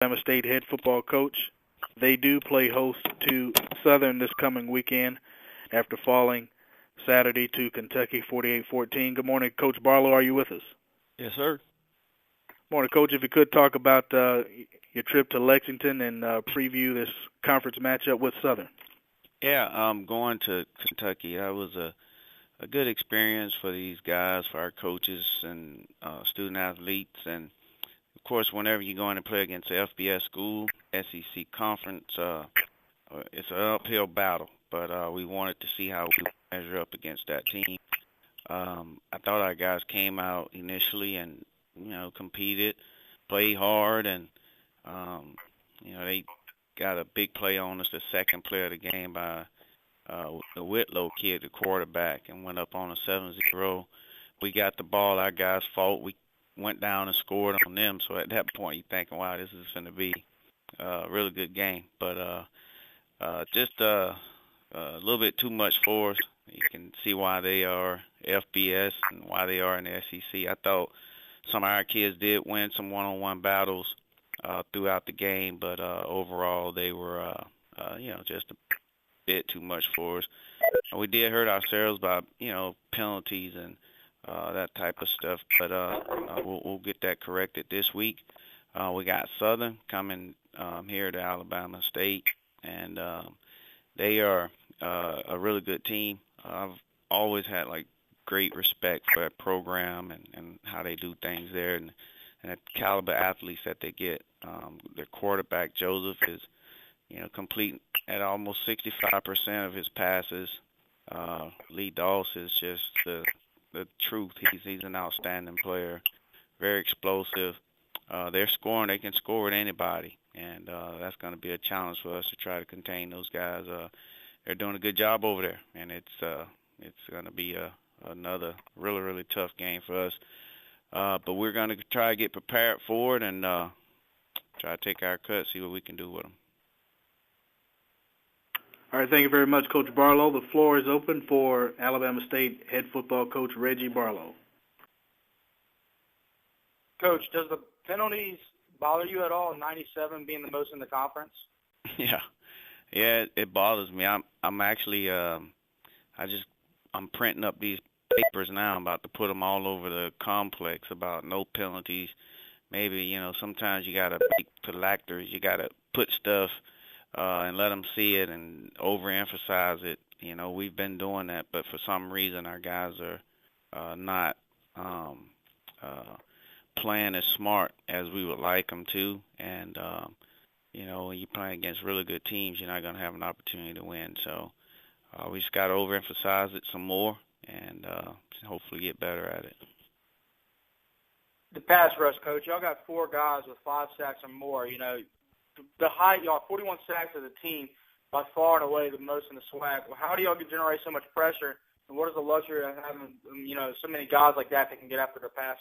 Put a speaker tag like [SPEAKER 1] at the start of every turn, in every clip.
[SPEAKER 1] Alabama State head football coach. They do play host to Southern this coming weekend after falling Saturday to Kentucky 48-14. Good morning, Coach Barlow. Are you with us?
[SPEAKER 2] Yes, sir.
[SPEAKER 1] Morning, Coach. If you could talk about your trip to Lexington and preview this conference matchup with Southern.
[SPEAKER 2] Yeah, going to Kentucky, that was a good experience for these guys, for our coaches and student athletes. And, of course, whenever you go in and play against the FBS school, SEC conference, it's an uphill battle. But we wanted to see how we measure up against that team. I thought our guys came out initially and, competed, played hard, and, they got a big play on us, the second play of the game by the Whitlow kid, the quarterback, and went up on a 7-0. We got the ball. Our guys fought. We went down and scored on them. So at that point, you're thinking, wow, this is going to be a really good game. But just a little bit too much for us. You can see why they are FBS and why they are in the SEC. I thought some of our kids did win some one-on-one battles throughout the game, but overall they were, just a bit too much for us. We did hurt ourselves by, penalties and that type of stuff, but we'll get that corrected this week. We got Southern coming here to Alabama State, and they are a really good team. I've always had great respect for that program and how they do things there, and the caliber athletes that they get. Their quarterback Joseph is, complete at almost 65% of his passes. Lee Doss is just the truth. He's an outstanding player, very explosive. They're scoring. They can score with anybody, and that's going to be a challenge for us to try to contain those guys. They're doing a good job over there, and it's going to be another really, really tough game for us. But we're going to try to get prepared for it and try to take our cut, see what we can do with them.
[SPEAKER 1] All right, thank you very much, Coach Barlow. The floor is open for Alabama State head football coach Reggie Barlow.
[SPEAKER 3] Coach, does the penalties bother you at all, 97 being the most in the conference?
[SPEAKER 2] Yeah, it bothers me. I'm actually I'm printing up these papers now. I'm about to put them all over the complex about no penalties. Maybe, sometimes you got to make phylacteries. You got to put stuff and let them see it and overemphasize it. We've been doing that, but for some reason our guys are not playing as smart as we would like them to. And, when you're playing against really good teams, you're not going to have an opportunity to win. So we just got to overemphasize it some more and hopefully get better at it.
[SPEAKER 3] The pass rush, Coach, y'all got 4 guys with 5 sacks or more. The height, y'all 41 sacks as a team, by far and away the most in the SWAC. How do y'all generate so much pressure, and what is the luxury of having, so many guys like that can get after the pass?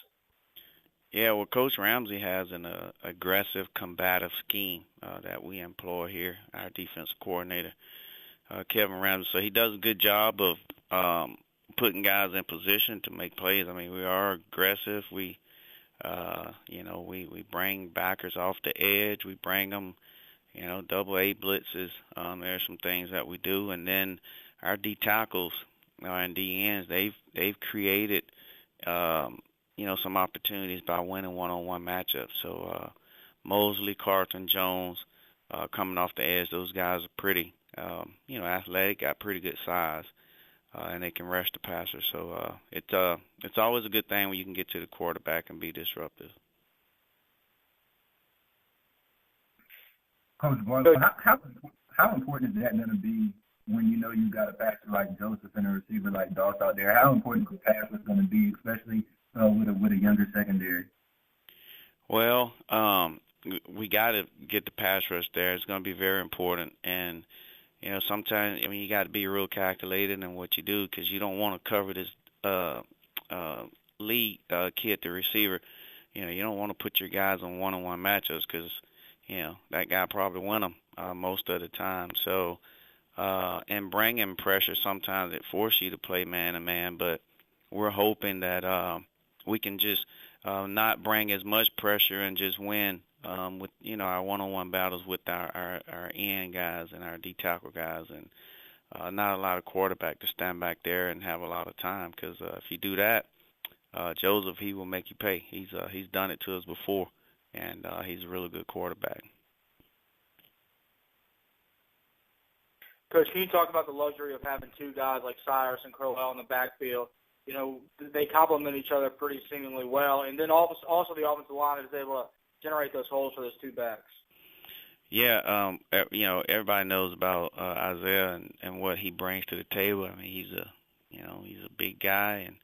[SPEAKER 2] Yeah, well, Coach Ramsey has an aggressive, combative scheme that we employ here, our defensive coordinator, Kevin Ramsey. So he does a good job of putting guys in position to make plays. I mean, we are aggressive. We bring backers off the edge. We bring them, double A blitzes. There's some things that we do, and then our D tackles and D ends. They've created, some opportunities by winning one-on-one matchups. So Mosley, Carlton, Jones, coming off the edge. Those guys are pretty, athletic, got pretty good size. And they can rush the passer. So it's always a good thing when you can get to the quarterback and be disruptive.
[SPEAKER 4] Coach Barlow, how important is that going to be when you got a passer like Joseph and a receiver like Doss out there? How important is the pass is going to be, especially with a younger secondary?
[SPEAKER 2] Well, we got to get the pass rush there. It's going to be very important. And sometimes, you got to be real calculated in what you do because you don't want to cover this lead kid, the receiver. You don't want to put your guys on one-on-one matchups because, that guy probably win them most of the time. So, and bringing pressure, sometimes it forces you to play man-to-man, but we're hoping that we can just not bring as much pressure and just win with our one-on-one battles with our end guys and our D tackle guys, and not a lot of quarterback to stand back there and have a lot of time, because if you do that, Joseph, he will make you pay. He's done it to us before, and he's a really good quarterback.
[SPEAKER 3] Coach, can you talk about the luxury of having two guys like Cyrus and Crowell in the backfield? You know, they complement each other pretty seemingly well, and then also the offensive line is able to generate those holes for those two backs.
[SPEAKER 2] Yeah, everybody knows about Isaiah and what he brings to the table. I mean, he's a big guy, and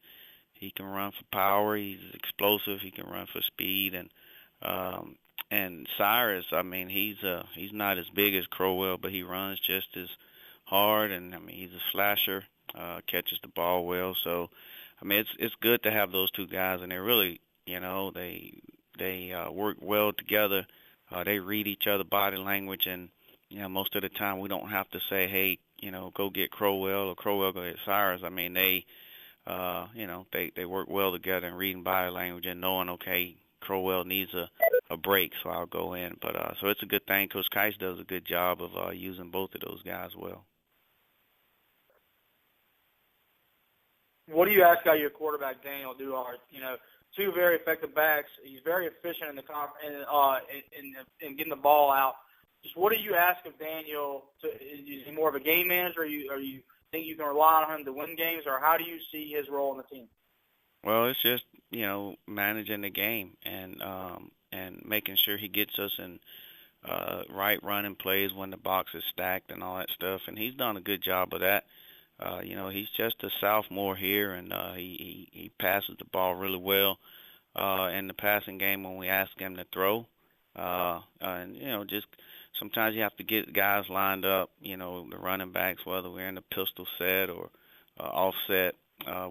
[SPEAKER 2] he can run for power. He's explosive. He can run for speed, and Cyrus, I mean, he's not as big as Crowell, but he runs just as hard, and I mean, he's a slasher, catches the ball well. So, I mean, it's good to have those two guys, and they really, they work well together. They read each other's body language, and most of the time we don't have to say, hey, go get Crowell, or Crowell go get Cyrus. I mean, they work well together in reading body language and knowing, okay, Crowell needs a break, so I'll go in. But so it's a good thing. Coach Keiss does a good job of using both of those guys well.
[SPEAKER 3] What do you ask out of your quarterback, Daniel Duhart? Two very effective backs. He's very efficient in getting the ball out. Just what do you ask of Daniel? Is he more of a game manager? Or you think you can rely on him to win games, or how do you see his role in the team?
[SPEAKER 2] Well, it's just managing the game and making sure he gets us in right running plays when the box is stacked and all that stuff. And he's done a good job of that. He's just a sophomore here, and he passes the ball really well in the passing game when we ask him to throw. And just sometimes you have to get guys lined up. The running backs, whether we're in the pistol set or offset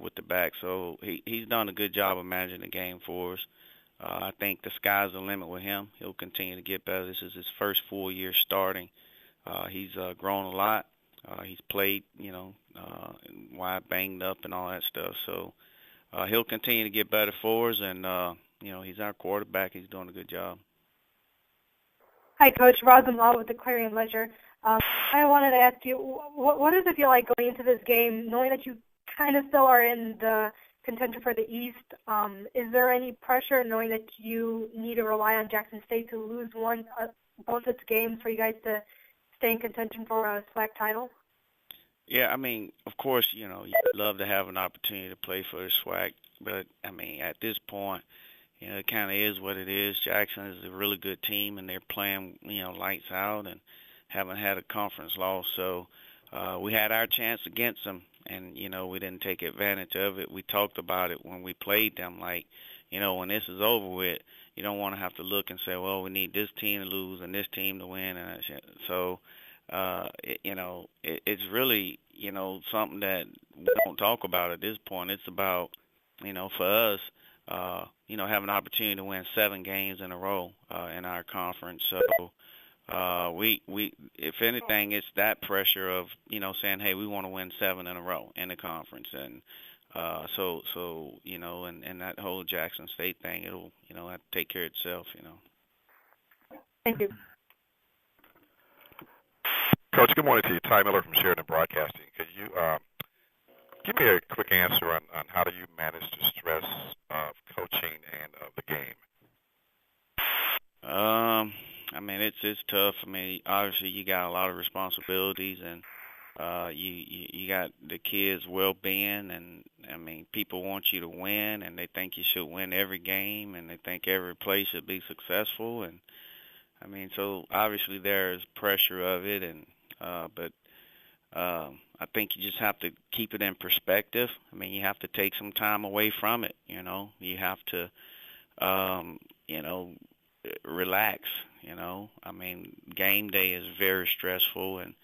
[SPEAKER 2] with the back. So he's done a good job of managing the game for us. I think the sky's the limit with him. He'll continue to get better. This is his first full year starting. He's grown a lot. He's played, wide banged up and all that stuff. So he'll continue to get better for us, and, he's our quarterback. He's doing a good job.
[SPEAKER 5] Hi, Coach. Rosin Law with the Clarion Ledger. I wanted to ask you, what does it feel like going into this game, knowing that you kind of still are in the contention for the East? Is there any pressure knowing that you need to rely on Jackson State to lose both its games for you guys to stay in contention for a SWAC title?
[SPEAKER 2] Yeah, I mean, of course, you'd love to have an opportunity to play for the SWAC, but, I mean, at this point, it kind of is what it is. Jackson is a really good team, and they're playing, lights out and haven't had a conference loss. So we had our chance against them, and, we didn't take advantage of it. We talked about it when we played them, like, when this is over with, you don't want to have to look and say, well, we need this team to lose and this team to win. And so, it's really, something that we don't talk about at this point. It's about, for us, having an opportunity to win 7 games in a row in our conference. So we if anything, it's that pressure of, saying, hey, we want to win 7 in a row in the conference. And and that whole Jackson State thing, it'll, have to take care of itself,
[SPEAKER 5] Thank you.
[SPEAKER 6] Coach, good morning to you. Ty Miller from Sheridan Broadcasting. Could you give me a quick answer on how do you manage the stress of coaching and of the game?
[SPEAKER 2] I mean, it's tough. I mean, obviously you got a lot of responsibilities, and you got the kids' well-being, and I mean, people want you to win, and they think you should win every game, and they think every play should be successful, and I mean, so obviously there's pressure of it, and but I think you just have to keep it in perspective. I mean, you have to take some time away from it. You have to relax. I mean, game day is very stressful, and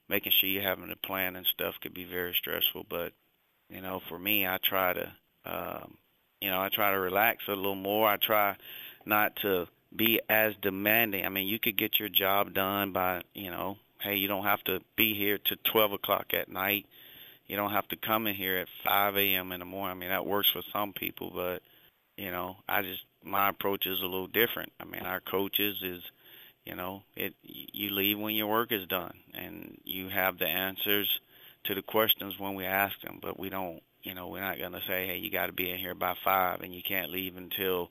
[SPEAKER 2] making sure you're having a plan and stuff could be very stressful. But for me, I try to relax a little more. I try not to be as demanding. I mean, you could get your job done by, hey, you don't have to be here till 12 o'clock at night. You don't have to come in here at 5 a.m. in the morning. I mean, that works for some people, but, I just, my approach is a little different. I mean, our coaches is, you leave when your work is done, and you have the answers to the questions when we ask them, but we don't, we're not going to say, hey, you got to be in here by 5 and you can't leave until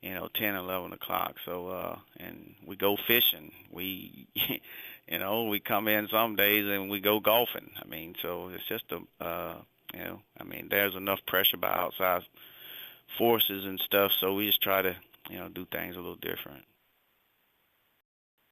[SPEAKER 2] 10, 11 o'clock. So, and we go fishing. We, we come in some days and we go golfing. I mean, so it's just there's enough pressure by outside forces and stuff, so we just try to, do things a little different.